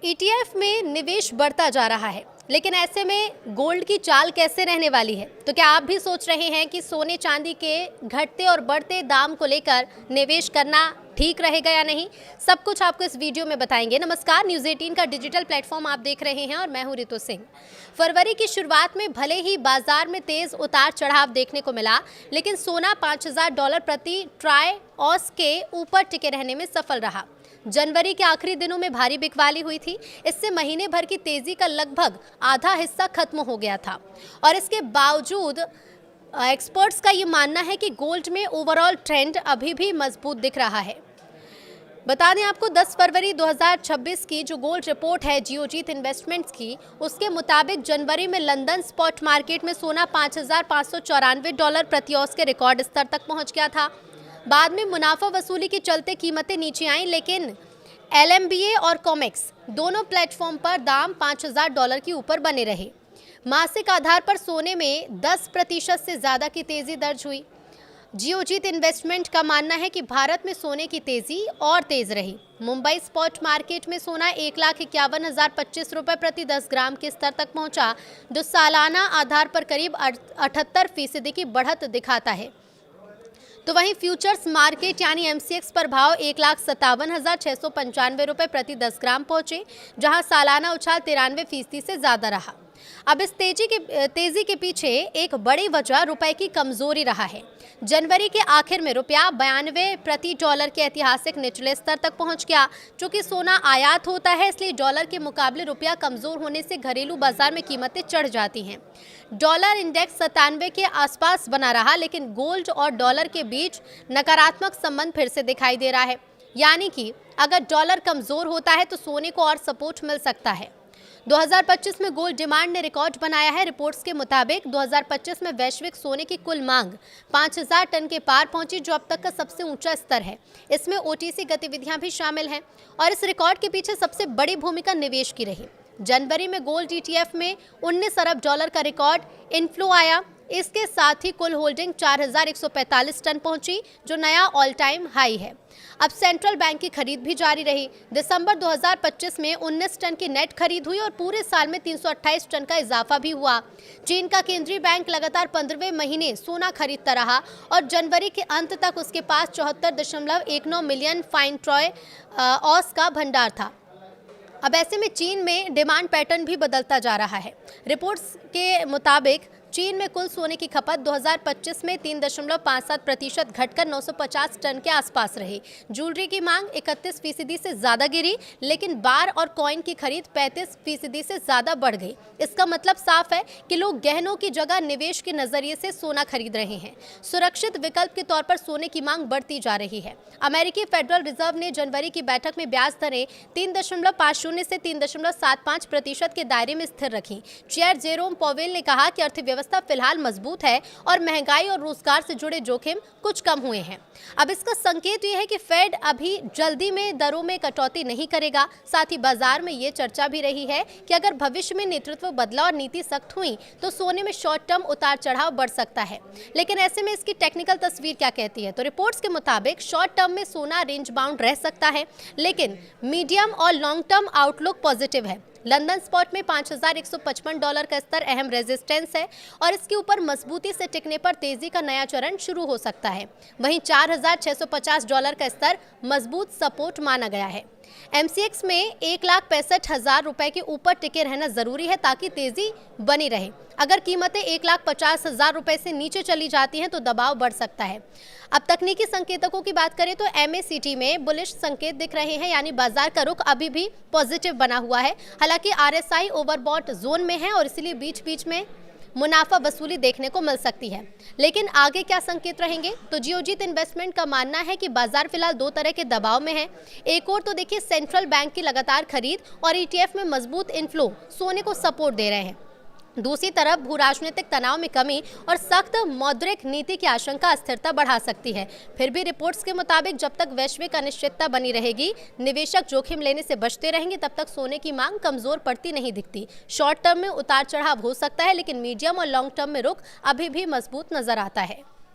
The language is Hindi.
ईटीएफ में निवेश बढ़ता जा रहा है, लेकिन ऐसे में गोल्ड की चाल कैसे रहने वाली है? तो क्या आप भी सोच रहे हैं कि सोने चांदी के घटते और बढ़ते दाम को लेकर निवेश करना ठीक रहेगा या नहीं? सब कुछ आपको इस वीडियो में बताएंगे। नमस्कार, न्यूज़ 18 का डिजिटल प्लेटफॉर्म आप देख रहे हैं और मैं हूं रितु सिंह। फरवरी की शुरुआत में भले ही बाजार में तेज उतार चढ़ाव देखने को मिला, लेकिन सोना $5,000 प्रति ट्राई ऑस के ऊपर टिके रहने में सफल रहा। जनवरी के आखिरी दिनों में भारी बिकवाली हुई थी। इससे महीने भर की तेजी का लगभग आधा हिस्सा खत्म हो गया था और इसके बावजूद एक्सपर्ट्स का ये मानना है कि गोल्ड में ओवरऑल ट्रेंड अभी भी मजबूत दिख रहा है। बता दें आपको, 10 फरवरी 2026 की जो गोल्ड रिपोर्ट है जियोजीत इन्वेस्टमेंट्स की, उसके मुताबिक जनवरी में लंदन स्पॉट मार्केट में सोना $5,594 प्रति औंस के रिकॉर्ड स्तर तक पहुंच गया था। बाद में मुनाफा वसूली के चलते कीमतें नीचे आईं, लेकिन LMBA और कॉमेक्स दोनों प्लेटफॉर्म पर दाम $5,000 के ऊपर बने रहे। मासिक आधार पर सोने में 10% से ज़्यादा की तेज़ी दर्ज हुई। जियोजीत इन्वेस्टमेंट का मानना है कि भारत में सोने की तेज़ी और तेज़ रही। मुंबई स्पॉट मार्केट में सोना 1,51,025 रुपये प्रति 10 ग्राम के स्तर तक पहुंचा, जो सालाना आधार पर करीब 78% की बढ़त दिखाता है। तो वहीं फ्यूचर्स मार्केट यानी MCX पर भाव 1,57,695 रुपये प्रति 10 ग्राम पहुंचे, जहां सालाना उछाल 93% से ज़्यादा रहा। अब इस तेजी के पीछे एक बड़ी वजह रुपए की कमजोरी रहा है। जनवरी के आखिर में रुपया 92 प्रति डॉलर के ऐतिहासिक निचले स्तर तक पहुंच गया। चूंकि सोना आयात होता है, इसलिए डॉलर के मुकाबले रुपया कमजोर होने से घरेलू बाजार में कीमतें चढ़ जाती हैं। डॉलर इंडेक्स 97 के आसपास बना रहा, लेकिन गोल्ड और डॉलर के बीच नकारात्मक संबंध फिर से दिखाई दे रहा है। यानी कि अगर डॉलर कमजोर होता है तो सोने को और सपोर्ट मिल सकता है। 2025 में गोल्ड डिमांड ने रिकॉर्ड बनाया है। रिपोर्ट्स के मुताबिक 2025 में वैश्विक सोने की कुल मांग 5,000 टन के पार पहुंची, जो अब तक का सबसे ऊंचा स्तर है। इसमें OTC गतिविधियां भी शामिल हैं और इस रिकॉर्ड के पीछे सबसे बड़ी भूमिका निवेश की रही। जनवरी में गोल्ड ETF में $19 अरब का रिकॉर्ड इनफ्लो आया। इसके साथ ही कुल होल्डिंग 4,145 टन पहुंची, जो नया ऑल टाइम हाई है। अब सेंट्रल बैंक की खरीद भी जारी रही। दिसंबर 2025 में 19 टन की नेट खरीद हुई और पूरे साल में 328 टन का इजाफा भी हुआ। चीन का केंद्रीय बैंक लगातार 15वें महीने सोना खरीदता रहा और जनवरी के अंत तक उसके पास 74.19 मिलियन फाइन ट्रॉय ऑस का भंडार था। अब ऐसे में चीन में डिमांड पैटर्न भी बदलता जा रहा है। रिपोर्ट्स के मुताबिक चीन में कुल सोने की खपत 2025 में 3.57% घटकर 950 टन के आसपास रही। ज्वेलरी की मांग 31% से ज़्यादा गिरी, लेकिन बार और कॉइन की खरीद 35% से ज़्यादा बढ़ गई। इसका मतलब साफ है कि लोग गहनों की जगह निवेश के नज़रिए से सोना खरीद रहे हैं। सुरक्षित विकल्प के तौर पर सोने की मांग बढ़ती जा रही है। अमेरिकी फेडरल रिजर्व ने जनवरी की बैठक में ब्याज दरें 3.50 से 3.75% के दायरे में स्थिर रखी। चेयर जेरोम पॉवेल ने कहा कि अर्थव्यवस्था फिलहाल मजबूत है और महंगाई और रोजगार से जुड़े जोखिम कुछ कम हुए हैं। अब इसका संकेत यह है कि फेड अभी जल्दी में दरों में कटौती नहीं करेगा। साथ ही बाजार में ये चर्चा भी रही है कि अगर भविष्य में नेतृत्व बदला और नीति सख्त हुई तो सोने में शॉर्ट टर्म उतार चढ़ाव बढ़ सकता है। लेकिन ऐसे में इसकी टेक्निकल तस्वीर क्या कहती है? तो रिपोर्ट्स के मुताबिक शॉर्ट टर्म में सोना रेंज बाउंड रह सकता है, लेकिन मीडियम और लॉन्ग टर्म आउटलुक पॉजिटिव है। लंदन स्पॉट में $5,155 का स्तर अहम रेजिस्टेंस है और इसके ऊपर मजबूती से टिकने पर तेजी का नया चरण शुरू हो सकता है। वहीं $4,650 का स्तर मजबूत सपोर्ट माना गया है। MCX में 1,65,000 रुपये के ऊपर टिके रहना जरूरी है ताकि तेजी बनी रहे। अगर कीमतें 1,50,000 रुपये से नीचे चली जाती हैं तो दबाव बढ़ सकता है। अब तकनीकी संकेतकों की बात करें तो MACD में बुलिश संकेत दिख रहे हैं, यानी बाजार का रुख अभी भी पॉजिटिव बना हुआ है। हालांकि RSI ओवरबॉट जोन में है और इसलिए बीच बीच में मुनाफा वसूली देखने को मिल सकती है। लेकिन आगे क्या संकेत रहेंगे? तो जियोजीत इन्वेस्टमेंट का मानना है कि बाजार फिलहाल दो तरह के दबाव में है। एक और तो देखिए, सेंट्रल बैंक की लगातार खरीद और ETF में मजबूत इनफ्लो सोने को सपोर्ट दे रहे हैं। दूसरी तरफ भू राजनीतिक तनाव में कमी और सख्त मौद्रिक नीति की आशंका अस्थिरता बढ़ा सकती है। फिर भी रिपोर्ट्स के मुताबिक जब तक वैश्विक अनिश्चितता बनी रहेगी, निवेशक जोखिम लेने से बचते रहेंगे, तब तक सोने की मांग कमजोर पड़ती नहीं दिखती। शॉर्ट टर्म में उतार चढ़ाव हो सकता है, लेकिन मीडियम और लॉन्ग टर्म में रुख अभी भी मजबूत नजर आता है।